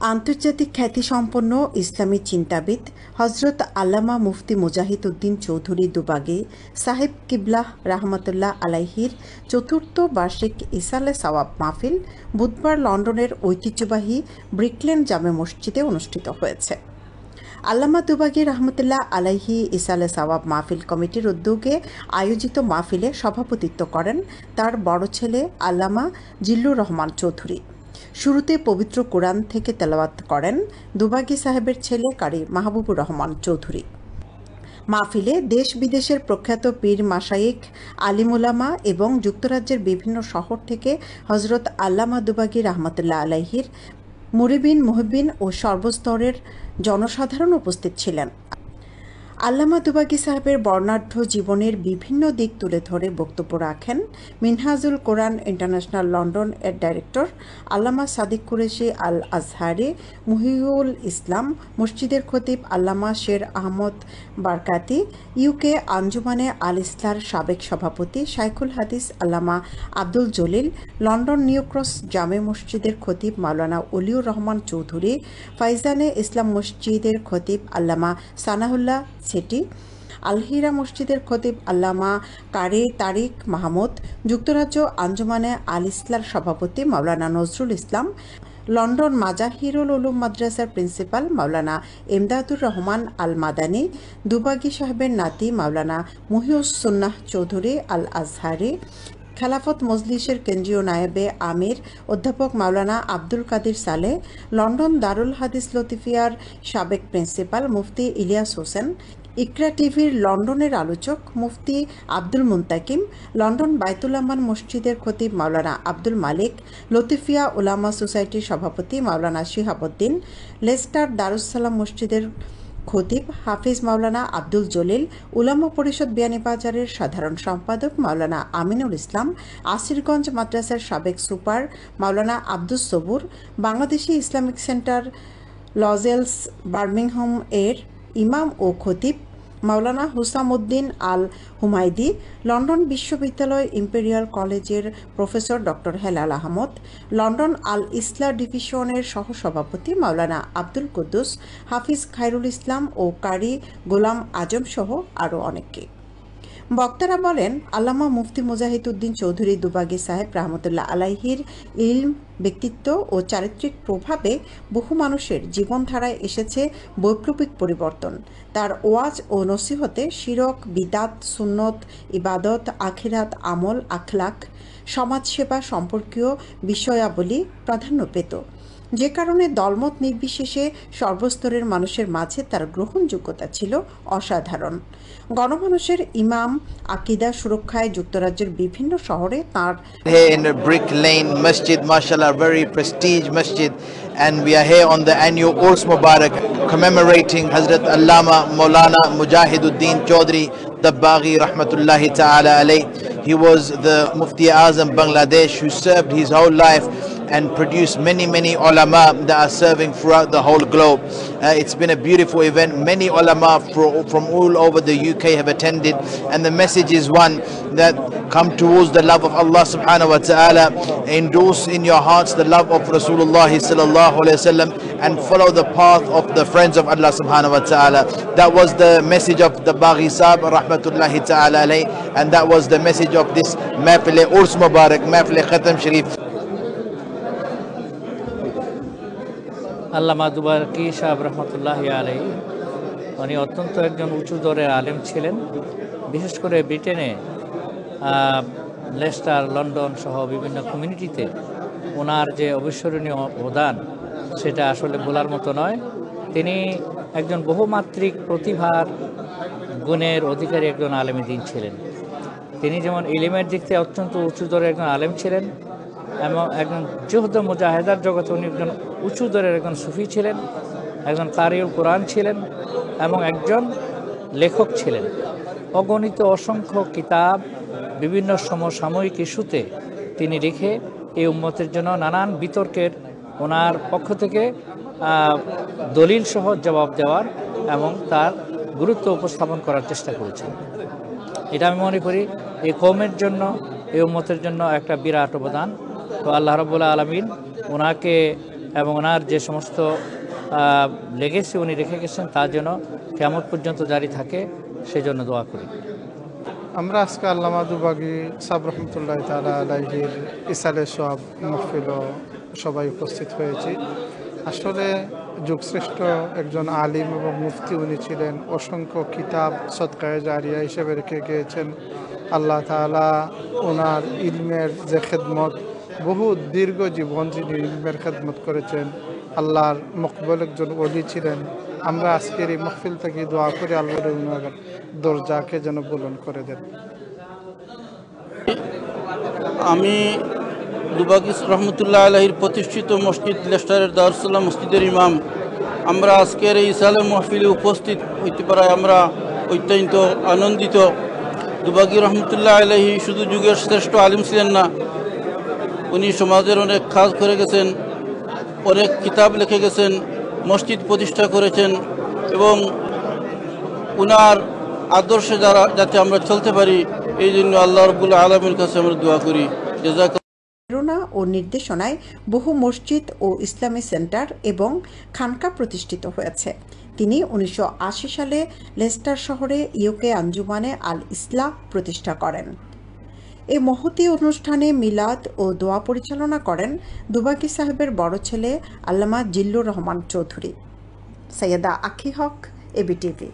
আন্তর্জাতিক খ্যাতিসম্পন্ন ইসলামী চিন্তাবিদ হজরত আল্লামা মুফতি মুজাহিদ উদ্দিন চৌধুরী দুবাগী সাহেব কিবলাহ রাহমাতুল্লাহ আলাইহির চতুর্থ বার্ষিক ইসালে সাওয়াব মাহফিল বুধবার লন্ডনের ঐতিহ্যবাহী ব্রিকলেন জামে মসজিদে অনুষ্ঠিত হয়েছে। আল্লামা দুবাগী রহমতুল্লাহ আলাইহি ইসালে সাওয়াব মাহফিল কমিটির উদ্যোগে আয়োজিত মাহফিলে সভাপতিত্ব করেন তার বড় ছেলে আল্লামা জিল্লুর রহমান চৌধুরী। শুরুতে পবিত্র কোরআন থেকে তেলাওয়াত করেন দুবাগী সাহেবের ছেলে কারি মাহবুবুর রহমান চৌধুরী। মাহফিলে দেশ বিদেশের প্রখ্যাত পীর মাশায়েখ, আলিমুলামা এবং যুক্তরাজ্যের বিভিন্ন শহর থেকে হজরত আল্লামা দুবাগী রহমতুল্লাহ আলাইহির মুরিবিন, মুহিবিন ও সর্বস্তরের জনসাধারণ উপস্থিত ছিলেন। আল্লামা দুবাগী সাহেবের বর্ণাঢ্য জীবনের বিভিন্ন দিক তুলে ধরে বক্তব্য রাখেন মিনহাজুল কোরআন ইন্টারন্যাশনাল লন্ডন এর ডাইরেক্টর আল্লামা সাদিক কুরেশি আল আজহারি, মুহিউল ইসলাম মসজিদের খতিব আল্লামা শের আহমদ বারকাতি, ইউকে আঞ্জুমানে আল ইসলার সাবেক সভাপতি শাইখুল হাদিস আল্লামা Abdul Jalil, London new cross জামে মসজিদের খতিব মাওলানা অলিউর রহমান চৌধুরী, ফাইজানে ইসলাম মসজিদের খতিব আল্লামা সানাহুল্লাহ সেটি, আলহিরা মসজিদের খতিব আল্লামা কারি তারিক মাহমুদ, যুক্তরাজ্য আঞ্জুমানে আল ইসলার সভাপতি মাওলানা নজরুল ইসলাম, লন্ডন মাজাহিরুল উলুম মাদ্রাসার প্রিন্সিপাল মাওলানা এমদাদুর রহমান আল মাদানী, দুবাগী সাহেবের নাতি মাওলানা মুহিউস সুন্নাহ চৌধুরী আল আজহারি, খেলাফত মজলিসের কেন্দ্রীয় নায়েবে আমির অধ্যাপক মাওলানা আব্দুল কাদির সালেহ, লন্ডন দারুল হাদিস লতিফিয়ার সাবেক প্রিন্সিপাল মুফতি ইলিয়াস হোসেন, ইকরা টিভির লন্ডনের আলোচক মুফতি আব্দুল মুন্তাকিম, লন্ডন বাইতুল আমান মসজিদের খতিব মাওলানা আব্দুল মালিক, লতিফিয়া উলামা সোসাইটির সভাপতি মাওলানা শিহাবুদ্দিন, লেস্টার দারুসালাম মসজিদের খতিব হাফিজ মাওলানা আব্দুল জলিল, উলামা পরিষদ বিয়ানীবাজারের সাধারণ সম্পাদক মাওলানা আমিনুল ইসলাম, আসিরগঞ্জ মাদ্রাসার সাবেক super Maulana Abdus Sabur, Bangladeshi Islamic centre Lozells Birmingham এর ইমাম ও খতিব মাওলানা হুসামউদ্দিন আল হুমায়দি, লন্ডন বিশ্ববিদ্যালয় ইম্পেরিয়াল কলেজের professor doctor Helal Ahmad, London Al Islah ডিভিশনের সহসভাপতি মাওলানা আব্দুল কুদ্দুস, হাফিজ খায়রুল ইসলাম ও কারি গোলাম আজম সহ আরও অনেকে। বক্তারা বলেন, আল্লামা মুফতি মুজাহিদ উদ্দিন চৌধুরী দুবাগী সাহেব রহমতুল্লাহ আলাইহির ইলম, ব্যক্তিত্ব ও চারিত্রিক প্রভাবে বহু মানুষের জীবনধারায় এসেছে বৈপ্লবিক পরিবর্তন। তার ওয়াজ ও নসিহতে শিরক, বিদাত, সুন্নত, ইবাদত, আখিরাত, আমল, আখলাক, সমাজসেবা সম্পর্কীয় বিষয়াবলী প্রাধান্য পেত, যে কারণে দলমত নির্বিশেষে সর্বস্তরের মানুষের মাঝে তার গ্রহণযোগ্যতা ছিল অসাধারণ। গণমানুষের ইমাম, আকিদা সুরক্ষায় যুক্তরাজ্যের বিভিন্ন শহরে তার in Brick Lane Masjid, mashallah, very prestige masjid, and we are here on the annual Urs Mubarak commemorating Hazrat Allama Maulana Mujahiduddin Chaudhry Dubaghī rahmatullahi ta'ala alayh. He was the Mufti Azam Bangladesh who served his whole life and produced many ulama that are serving throughout the whole globe. It's been a beautiful event. Many ulama from all over the UK have attended, and the message is one, that come towards the love of Allah subhanahu wa ta'ala, endorse in your hearts the love of Rasulullah sallallahu alaihi wasallam, and follow the path of the friends of Allah subhanahu wa ta'ala. That was the message of the Baghi Sahib rahmatullahi ta'ala alayh, and that was the message of this Mahfil Urs Mubarak, Mahfil Khatam Sharif. আল্লামা দুবাগী সাহেব রহমতুল্লাহি আলাইহি উনি অত্যন্ত একজন উঁচু দরের আলেম ছিলেন। বিশেষ করে ব্রিটেনে লেস্টার, লন্ডন সহ বিভিন্ন কমিউনিটিতে ওনার যে অবিস্মরণীয় অবদান সেটা আসলে বলার মতো নয়। তিনি একজন বহুমাত্রিক প্রতিভার গুণের অধিকারী একজন আলেমে দ্বীন ছিলেন। তিনি যেমন ইলমের দিক থেকে অত্যন্ত উঁচু দরের একজন আলেম ছিলেন, এবং একজন জুহদ মুজাহিদার জগতে উনি একজন উঁচু দরের একজন সুফি ছিলেন, একজন কারিউল কোরআন ছিলেন, এবং একজন লেখক ছিলেন। অগণিত অসংখ্য কিতাব বিভিন্ন সমসাময়িক ইস্যুতে তিনি লিখে এই উম্মতের জন্য নানান বিতর্কের ওনার পক্ষ থেকে দলিল সহ জবাব দেওয়ার এবং তার গুরুত্ব উপস্থাপন করার চেষ্টা করেছেন। এটা আমি মনে করি এই কওমের জন্য, এই উম্মতের জন্য একটা বিরাট অবদান। তো আল্লাহ রাব্বুল আলামিন ওনাকে এবং ওনার যে সমস্ত লেগেসি উনি রেখে গেছেন তা যেন কিয়ামত পর্যন্ত জারি থাকে সেজন্য দোয়া করি। আমরা আজকে আল্লামা দুবাগী সাহেব রহমতুল্লাহ তাআলা আলাইহির ইসালে সব মাহফিল সবাই উপস্থিত হয়েছি। আসলে যুগশ্রেষ্ঠ একজন আলিম এবং মুফতি উনি ছিলেন। অসংখ্য কিতাব সদকায়ে জারিয়া হিসেবে রেখে গিয়েছেন। আল্লাহ তাআলা ওনার ইলমের যে খেদমত, বহু দীর্ঘ জীবন যিনি ইলমের খেদমত করেছেন, আল্লাহর মকবুল একজন ওলি ছিলেন। আমরা আজকের এই মাহফিল থেকে দোয়া করে আল্লাহর ওনার দরজাকে যেন বুলন্দ করে দেন। আমি দুবাগী রহমতুল্লাহ আলাইহির প্রতিষ্ঠিত মসজিদ লেস্টারের দারুসালাম মসজিদের ইমাম। আমরা আজকের এই ইসালে মাহফিলে উপস্থিত হইতে পারায় আমরা অত্যন্ত আনন্দিত। দুবাগী রহমতুল্লাহ আলাইহি শুধু যুগের শ্রেষ্ঠ আলিম ছিলেন না, উনি সমাজের অনেক কাজ করে গেছেন, অনেক কিতাব লিখে গেছেন, মসজিদ প্রতিষ্ঠা করেছেন এবং উনার আদর্শে যাতে আমরা চলতে পারি এই জন্য আল্লাহ রাব্বুল আলামিনের কাছে আমরা দোয়া করি। প্রেরণা ও নির্দেশনায় বহু মসজিদ ও ইসলামী সেন্টার এবং খানকা প্রতিষ্ঠিত হয়েছে। তিনি 1980 সালে লেস্টার শহরে ইউকে আঞ্জুমানে আল ইসলাহ প্রতিষ্ঠা করেন। এই মহতী অনুষ্ঠানে মিলাদ ও দোয়া পরিচালনা করেন দুবাগী সাহেবের বড় ছেলে আল্লামা জিল্লুর রহমান চৌধুরী। সৈয়দা আখি হক, এবিটিভি।